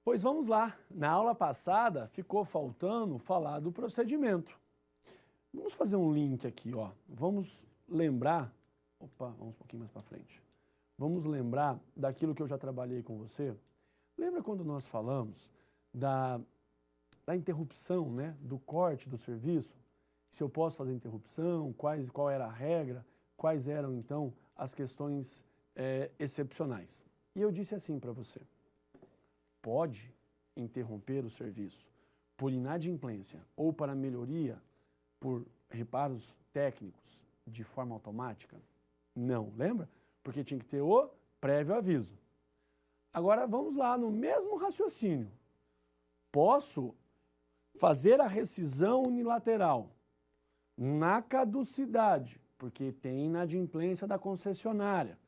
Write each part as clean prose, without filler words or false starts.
Pois vamos lá. Na aula passada ficou faltando falar do procedimento. Vamos fazer um link aqui, ó. Vamos lembrar... Opa, vamos um pouquinho mais para frente. Vamos lembrar daquilo que eu já trabalhei com você. Lembra quando nós falamos da interrupção, né? Do corte do serviço? Se eu posso fazer interrupção, qual era a regra, quais eram então as questões excepcionais. E eu disse assim para você: pode interromper o serviço por inadimplência ou para melhoria por reparos técnicos de forma automática? Não, lembra? Porque tinha que ter o prévio aviso. Agora vamos lá, no mesmo raciocínio. Posso fazer a rescisão unilateral na caducidade, porque tem inadimplência da concessionária.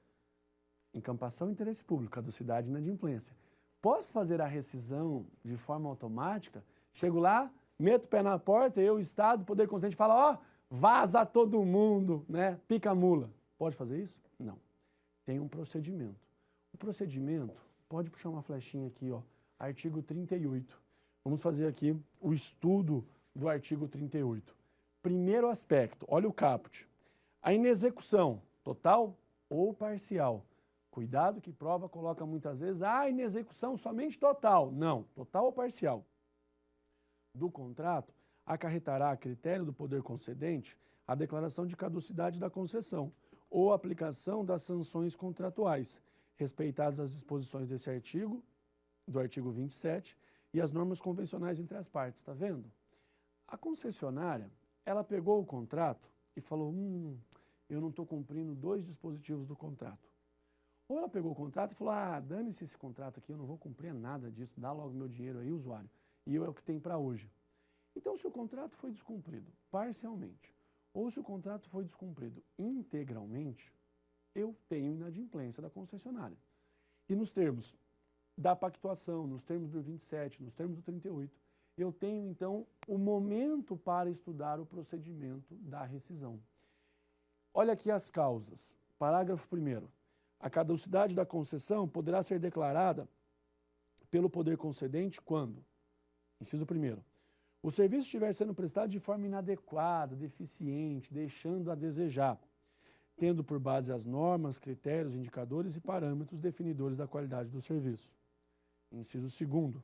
Encampação e interesse público, caducidade e inadimplência. Posso fazer a rescisão de forma automática? Chego lá, meto o pé na porta, eu, Estado, Poder Concedente, falo, ó, vaza todo mundo, né? Pica a mula. Pode fazer isso? Não. Tem um procedimento. O procedimento, pode puxar uma flechinha aqui, ó, artigo 38. Vamos fazer aqui o estudo do artigo 38. Primeiro aspecto, olha o caput. A inexecução, total ou parcial. Cuidado que prova coloca muitas vezes, inexecução somente total. Não, total ou parcial. Do contrato, acarretará a critério do poder concedente a declaração de caducidade da concessão ou aplicação das sanções contratuais, respeitadas as disposições desse artigo, do artigo 27, e as normas convencionais entre as partes, está vendo? A concessionária, ela pegou o contrato e falou, eu não estou cumprindo 2 dispositivos do contrato. Ou ela pegou o contrato e falou, dane-se esse contrato aqui, eu não vou cumprir nada disso, dá logo meu dinheiro aí, usuário. E é o que tem para hoje. Então, se o contrato foi descumprido parcialmente, ou se o contrato foi descumprido integralmente, eu tenho inadimplência da concessionária. E nos termos da pactuação, nos termos do 27, nos termos do 38, eu tenho, então, o momento para estudar o procedimento da rescisão. Olha aqui as causas. Parágrafo 1º. A caducidade da concessão poderá ser declarada pelo poder concedente quando, inciso 1º, o serviço estiver sendo prestado de forma inadequada, deficiente, deixando a desejar, tendo por base as normas, critérios, indicadores e parâmetros definidores da qualidade do serviço. Inciso 2º,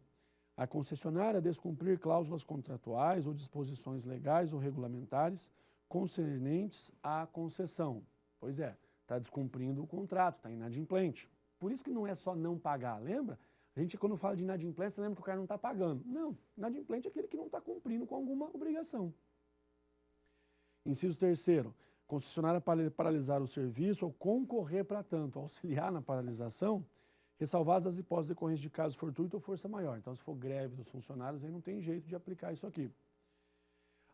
a concessionária descumprir cláusulas contratuais ou disposições legais ou regulamentares concernentes à concessão. Pois é, está descumprindo o contrato, está inadimplente. Por isso que não é só não pagar, lembra? A gente, quando fala de inadimplência, lembra que o cara não está pagando. Não, inadimplente é aquele que não está cumprindo com alguma obrigação. Inciso 3º, concessionária paralisar o serviço ou concorrer para tanto, auxiliar na paralisação, ressalvadas as hipóteses decorrentes de caso fortuito ou força maior. Então, se for greve dos funcionários, aí não tem jeito de aplicar isso aqui.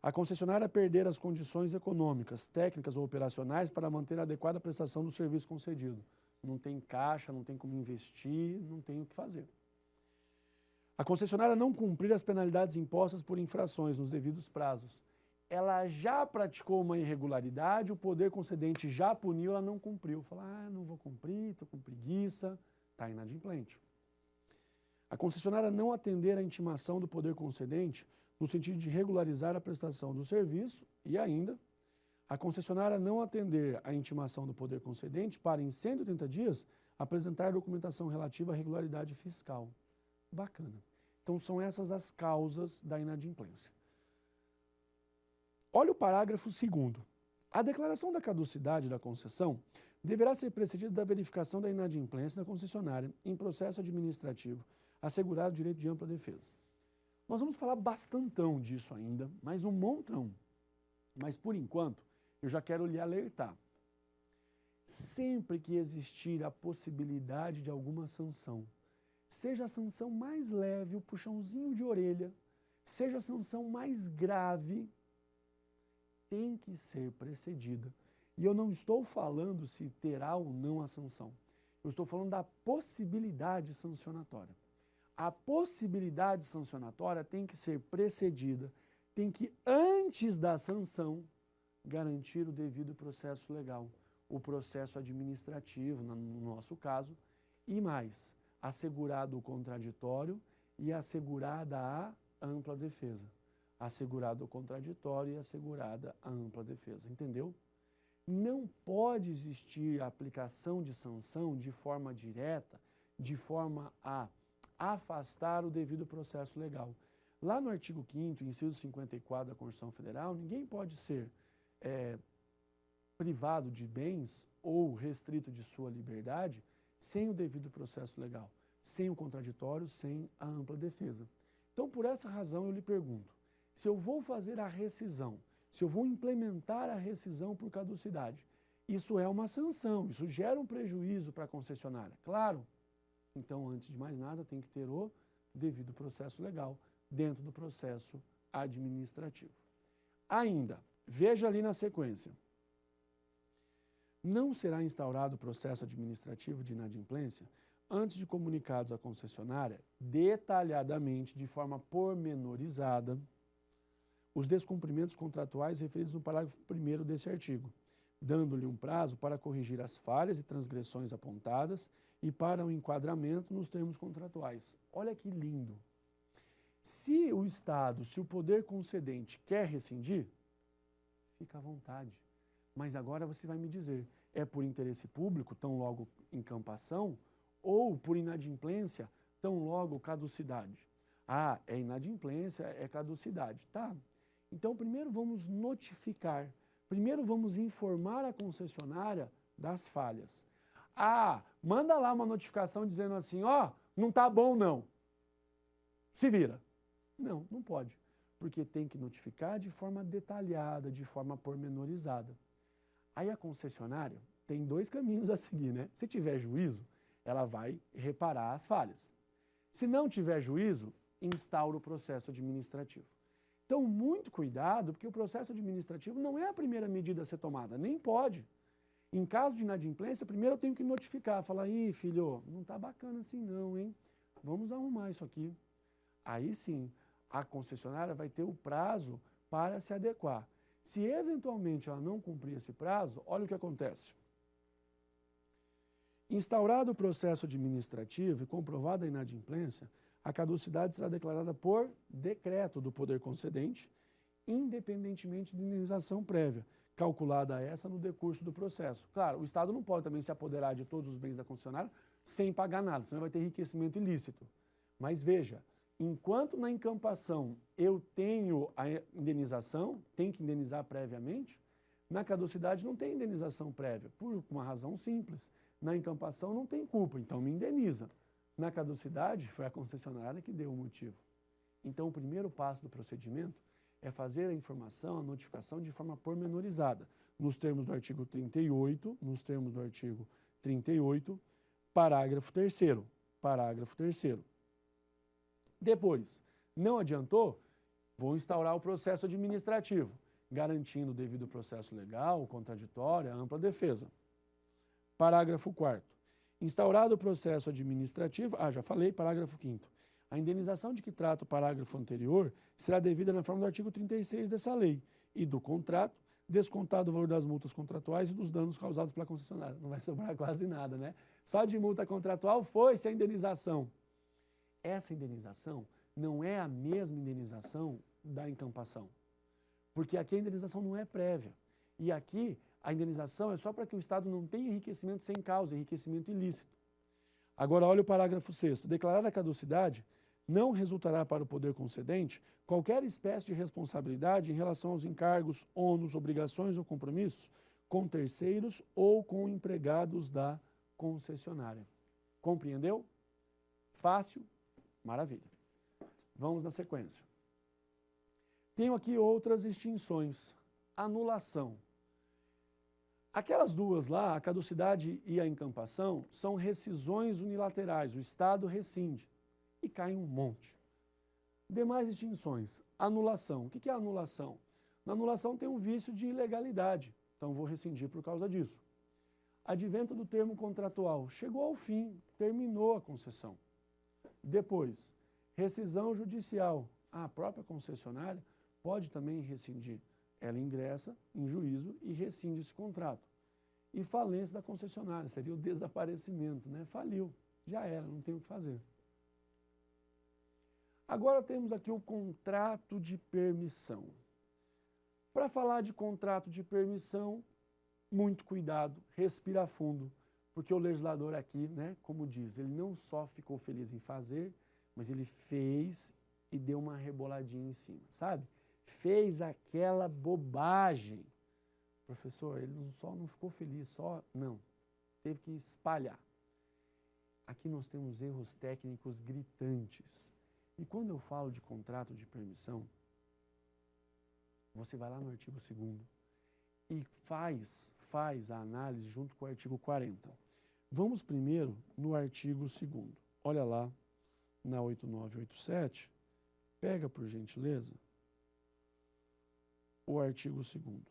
A concessionária perder as condições econômicas, técnicas ou operacionais para manter a adequada prestação do serviço concedido. Não tem caixa, não tem como investir, não tem o que fazer. A concessionária não cumprir as penalidades impostas por infrações nos devidos prazos. Ela já praticou uma irregularidade, o poder concedente já puniu, ela não cumpriu. Fala, não vou cumprir, estou com preguiça, está inadimplente. A concessionária não atender à intimação do poder concedente no sentido de regularizar a prestação do serviço e ainda a concessionária não atender à intimação do poder concedente para, em 180 dias, apresentar documentação relativa à regularidade fiscal. Bacana. Então, são essas as causas da inadimplência. Olha o parágrafo 2º. A declaração da caducidade da concessão deverá ser precedida da verificação da inadimplência da concessionária em processo administrativo, assegurado o direito de ampla defesa. Nós vamos falar bastantão disso ainda, mais um montão. Mas, por enquanto, eu já quero lhe alertar. Sempre que existir a possibilidade de alguma sanção, seja a sanção mais leve, o puxãozinho de orelha, seja a sanção mais grave, tem que ser precedida. E eu não estou falando se terá ou não a sanção. Eu estou falando da possibilidade sancionatória. A possibilidade sancionatória tem que ser precedida, tem que, antes da sanção, garantir o devido processo legal, o processo administrativo, no nosso caso, e mais, assegurado o contraditório e assegurada a ampla defesa. Assegurado o contraditório e assegurada a ampla defesa. Entendeu? Não pode existir a aplicação de sanção de forma direta, de forma a afastar o devido processo legal. Lá no artigo 5º, inciso 54 da Constituição Federal, ninguém pode ser privado de bens ou restrito de sua liberdade sem o devido processo legal, sem o contraditório, sem a ampla defesa. Então, por essa razão, eu lhe pergunto, se eu vou fazer a rescisão, se eu vou implementar a rescisão por caducidade, isso é uma sanção, isso gera um prejuízo para a concessionária, claro. Então, antes de mais nada, tem que ter o devido processo legal dentro do processo administrativo. Ainda, veja ali na sequência. Não será instaurado o processo administrativo de inadimplência antes de comunicados à concessionária, detalhadamente, de forma pormenorizada, os descumprimentos contratuais referidos no parágrafo 1º desse artigo, dando-lhe um prazo para corrigir as falhas e transgressões apontadas e para o enquadramento nos termos contratuais. Olha que lindo! Se o Estado, se o poder concedente quer rescindir, fica à vontade. Mas agora você vai me dizer, é por interesse público, tão logo incampação, ou por inadimplência, tão logo caducidade? Ah, é inadimplência, é caducidade. Tá. Então, primeiro vamos notificar, primeiro vamos informar a concessionária das falhas. Ah, manda lá uma notificação dizendo assim, ó, não tá bom não, se vira. Não, não pode, porque tem que notificar de forma detalhada, de forma pormenorizada. Aí a concessionária tem dois caminhos a seguir, né? Se tiver juízo, ela vai reparar as falhas. Se não tiver juízo, instaura o processo administrativo. Então, muito cuidado, porque o processo administrativo não é a primeira medida a ser tomada, nem pode. Em caso de inadimplência, primeiro eu tenho que notificar, falar, ih, filho, não tá bacana assim não, hein? Vamos arrumar isso aqui. Aí sim, a concessionária vai ter o prazo para se adequar. Se eventualmente ela não cumprir esse prazo, olha o que acontece. Instaurado o processo administrativo e comprovada a inadimplência, a caducidade será declarada por decreto do poder concedente, independentemente de indenização prévia, calculada essa no decurso do processo. Claro, o Estado não pode também se apoderar de todos os bens da concessionária sem pagar nada, senão vai ter enriquecimento ilícito. Mas veja, enquanto na incampação eu tenho a indenização, tem que indenizar previamente, na caducidade não tem indenização prévia, por uma razão simples. Na incampação não tem culpa, então me indeniza. Na caducidade, foi a concessionária que deu o motivo. Então, o primeiro passo do procedimento é fazer a informação, a notificação de forma pormenorizada, nos termos do artigo 38, parágrafo 3º. Parágrafo 3º. Depois, não adiantou, vou instaurar o processo administrativo, garantindo o devido processo legal, o contraditório, a ampla defesa. Parágrafo 4º. Instaurado o processo administrativo, já falei, parágrafo 5º. A indenização de que trata o parágrafo anterior será devida na forma do artigo 36 dessa lei e do contrato, descontado o valor das multas contratuais e dos danos causados pela concessionária. Não vai sobrar quase nada, né? Só de multa contratual foi-se a indenização. Essa indenização não é a mesma indenização da incampação, porque aqui a indenização não é prévia. E aqui a indenização é só para que o Estado não tenha enriquecimento sem causa, enriquecimento ilícito. Agora, olha o parágrafo 6º. Declarada a caducidade, não resultará para o poder concedente qualquer espécie de responsabilidade em relação aos encargos, ônus, obrigações ou compromissos com terceiros ou com empregados da concessionária. Compreendeu? Fácil? Maravilha. Vamos na sequência. Tenho aqui outras extinções. Anulação. Aquelas duas lá, a caducidade e a incampação, são rescisões unilaterais. O Estado rescinde e cai um monte. Demais extinções. Anulação. O que é anulação? Na anulação tem um vício de ilegalidade, então vou rescindir por causa disso. Advento do termo contratual. Chegou ao fim, terminou a concessão. Depois, rescisão judicial. A própria concessionária pode também rescindir. Ela ingressa em juízo e rescinde esse contrato. E falência da concessionária, seria o desaparecimento, né? Faliu, já era, não tem o que fazer. Agora temos aqui o contrato de permissão. Para falar de contrato de permissão, muito cuidado, respira fundo, porque o legislador aqui, né, como diz, ele não só ficou feliz em fazer, mas ele fez e deu uma reboladinha em cima, sabe? Fez aquela bobagem. Professor, ele não ficou feliz, não, teve que espalhar. Aqui nós temos erros técnicos gritantes. E quando eu falo de contrato de permissão, você vai lá no artigo 2º e faz a análise junto com o artigo 40. Vamos primeiro no artigo 2º. Olha lá na 8987, pega por gentileza o artigo 2º.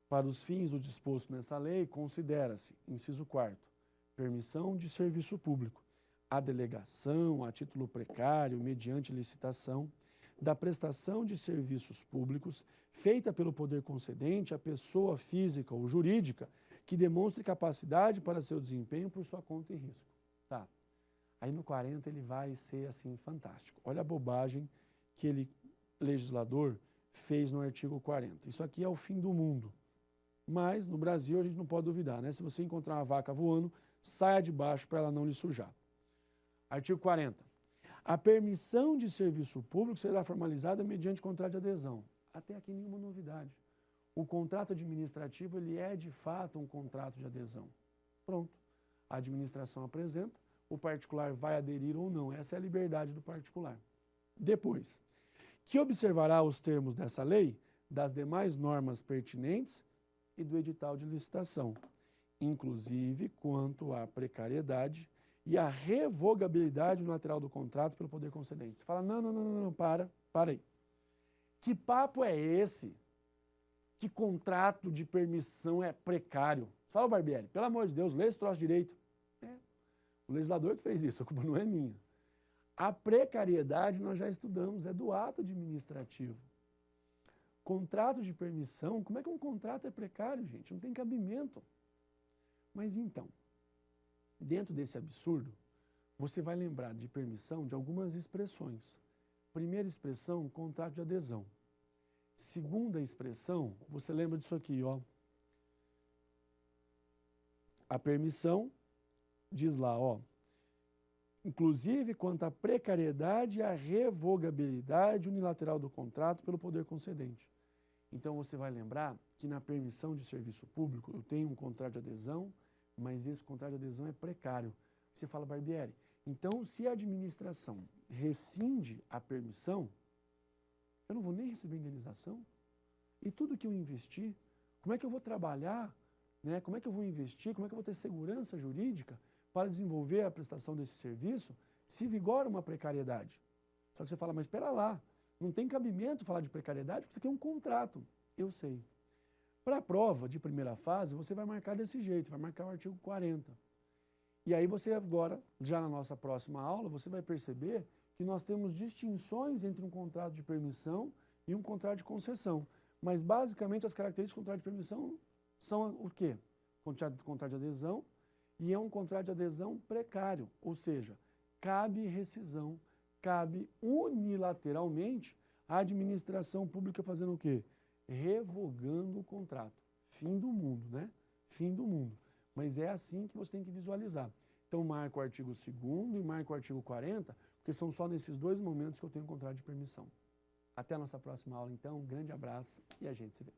Para os fins do disposto nessa lei, considera-se, inciso 4º, permissão de serviço público, a delegação a título precário, mediante licitação, da prestação de serviços públicos feita pelo poder concedente à pessoa física ou jurídica que demonstre capacidade para seu desempenho por sua conta e risco. Tá. Aí no 40 ele vai ser assim fantástico. Olha a bobagem que ele, legislador, fez no artigo 40. Isso aqui é o fim do mundo. Mas no Brasil a gente não pode duvidar, né? Se você encontrar uma vaca voando, saia de baixo para ela não lhe sujar. Artigo 40. A permissão de serviço público será formalizada mediante contrato de adesão. Até aqui nenhuma novidade. O contrato administrativo, ele é de fato um contrato de adesão. Pronto. A administração apresenta, o particular vai aderir ou não. Essa é a liberdade do particular. Depois, que observará os termos dessa lei, das demais normas pertinentes e do edital de licitação, inclusive quanto à precariedade e a revogabilidade unilateral do contrato pelo poder concedente. Você fala, não, para aí. Que papo é esse? Que contrato de permissão é precário? Fala, Barbieri, pelo amor de Deus, lê esse troço direito. É, o legislador que fez isso, a culpa não é minha. A precariedade nós já estudamos, é do ato administrativo. Contrato de permissão, como é que um contrato é precário, gente? Não tem cabimento. Mas então, dentro desse absurdo, você vai lembrar de permissão de algumas expressões. Primeira expressão, contrato de adesão. Segunda expressão, você lembra disso aqui, ó. A permissão diz lá, ó, inclusive quanto à precariedade e à revogabilidade unilateral do contrato pelo poder concedente. Então você vai lembrar que na permissão de serviço público eu tenho um contrato de adesão, mas esse contrato de adesão é precário. Você fala, Barbieri, então se a administração rescinde a permissão, eu não vou nem receber indenização? E tudo que eu investi, como é que eu vou trabalhar, né? Como é que eu vou investir, como é que eu vou ter segurança jurídica para desenvolver a prestação desse serviço se vigora uma precariedade? Só que você fala, mas espera lá, não tem cabimento falar de precariedade porque isso aqui é um contrato. Eu sei. Para a prova de primeira fase, você vai marcar desse jeito, vai marcar o artigo 40. E aí você agora, já na nossa próxima aula, você vai perceber que nós temos distinções entre um contrato de permissão e um contrato de concessão. Mas basicamente as características do contrato de permissão são o quê? Contrato de adesão, e é um contrato de adesão precário, ou seja, cabe rescisão, cabe unilateralmente a administração pública fazendo o quê? Revogando o contrato. Fim do mundo, né? Fim do mundo. Mas é assim que você tem que visualizar. Então marca o artigo 2º e marca o artigo 40, porque são só nesses dois momentos que eu tenho um contrato de permissão. Até a nossa próxima aula, então. Um grande abraço e a gente se vê.